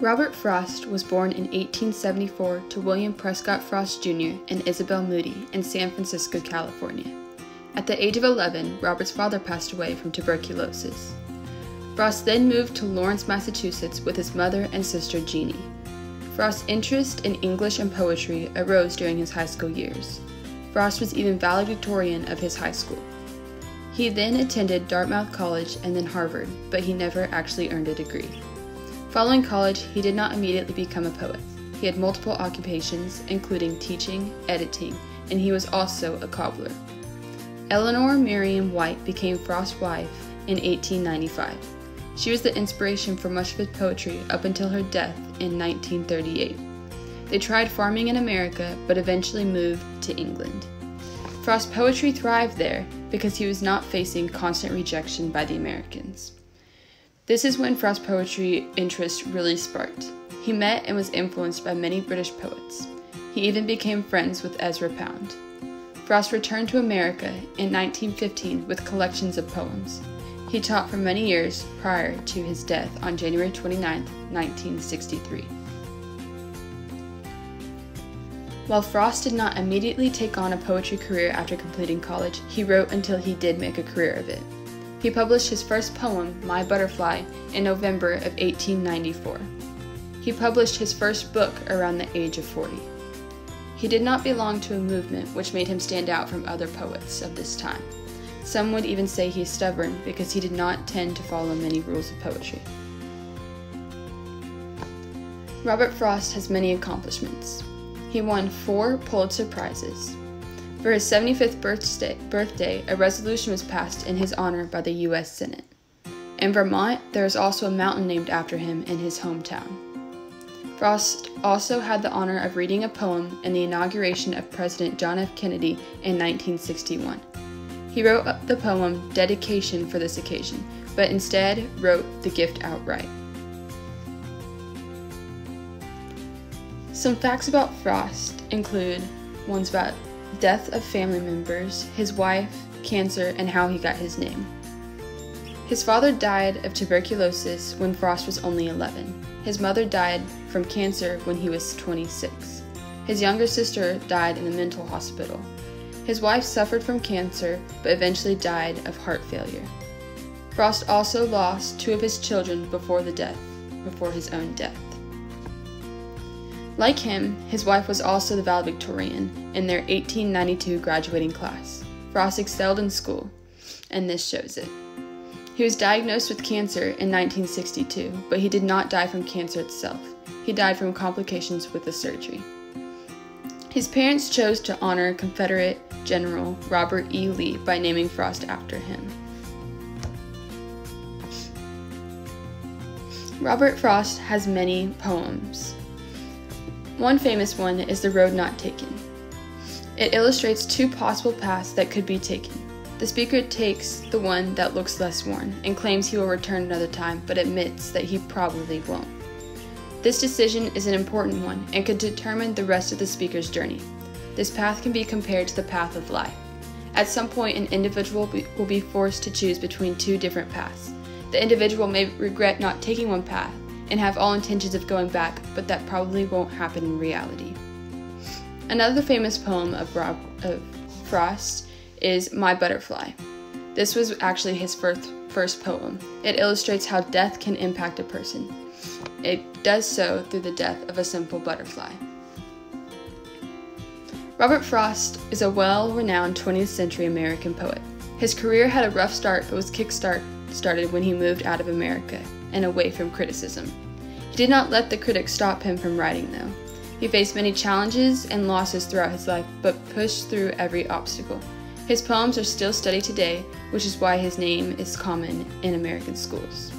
Robert Frost was born in 1874 to William Prescott Frost Jr. and Isabel Moody in San Francisco, California. At the age of 11, Robert's father passed away from tuberculosis. Frost then moved to Lawrence, Massachusetts with his mother and sister Jeannie. Frost's interest in English and poetry arose during his high school years. Frost was even valedictorian of his high school. He then attended Dartmouth College and then Harvard, but he never actually earned a degree. Following college, he did not immediately become a poet. He had multiple occupations, including teaching, editing, and he was also a cobbler. Eleanor Miriam White became Frost's wife in 1895. She was the inspiration for much of his poetry up until her death in 1938. They tried farming in America, but eventually moved to England. Frost's poetry thrived there because he was not facing constant rejection by the Americans. This is when Frost's poetry interest really sparked. He met and was influenced by many British poets. He even became friends with Ezra Pound. Frost returned to America in 1915 with collections of poems. He taught for many years prior to his death on January 29, 1963. While Frost did not immediately take on a poetry career after completing college, he wrote until he did make a career of it. He published his first poem, My Butterfly, in November of 1894. He published his first book around the age of 40. He did not belong to a movement which made him stand out from other poets of this time. Some would even say he is stubborn because he did not tend to follow many rules of poetry. Robert Frost has many accomplishments. He won 4 Pulitzer Prizes. For his 75th birthday, a resolution was passed in his honor by the U.S. Senate. In Vermont, there is also a mountain named after him in his hometown. Frost also had the honor of reading a poem in the inauguration of President John F. Kennedy in 1961. He wrote the poem Dedication for this occasion, but instead wrote the gift outright. Some facts about Frost include ones about death of family members, his wife, cancer, and how he got his name. His father died of tuberculosis when Frost was only 11. His mother died from cancer when he was 26. His younger sister died in a mental hospital. His wife suffered from cancer, but eventually died of heart failure. Frost also lost 2 of his children before his own death. Like him, his wife was also the valedictorian in their 1892 graduating class. Frost excelled in school, and this shows it. He was diagnosed with cancer in 1962, but he did not die from cancer itself. He died from complications with the surgery. His parents chose to honor Confederate General Robert E. Lee by naming Frost after him. Robert Frost has many poems. One famous one is The Road Not Taken. It illustrates 2 possible paths that could be taken. The speaker takes the one that looks less worn and claims he will return another time, but admits that he probably won't. This decision is an important one and could determine the rest of the speaker's journey. This path can be compared to the path of life. At some point, an individual will be forced to choose between 2 different paths. The individual may regret not taking one path and have all intentions of going back, but that probably won't happen in reality. Another famous poem of Frost is My Butterfly. This was actually his first poem. It illustrates how death can impact a person. It does so through the death of a simple butterfly. Robert Frost is a well-renowned 20th century American poet. His career had a rough start, but was kick-started when he moved out of America and away from criticism. He did not let the critics stop him from writing, though. He faced many challenges and losses throughout his life, but pushed through every obstacle. His poems are still studied today, which is why his name is common in American schools.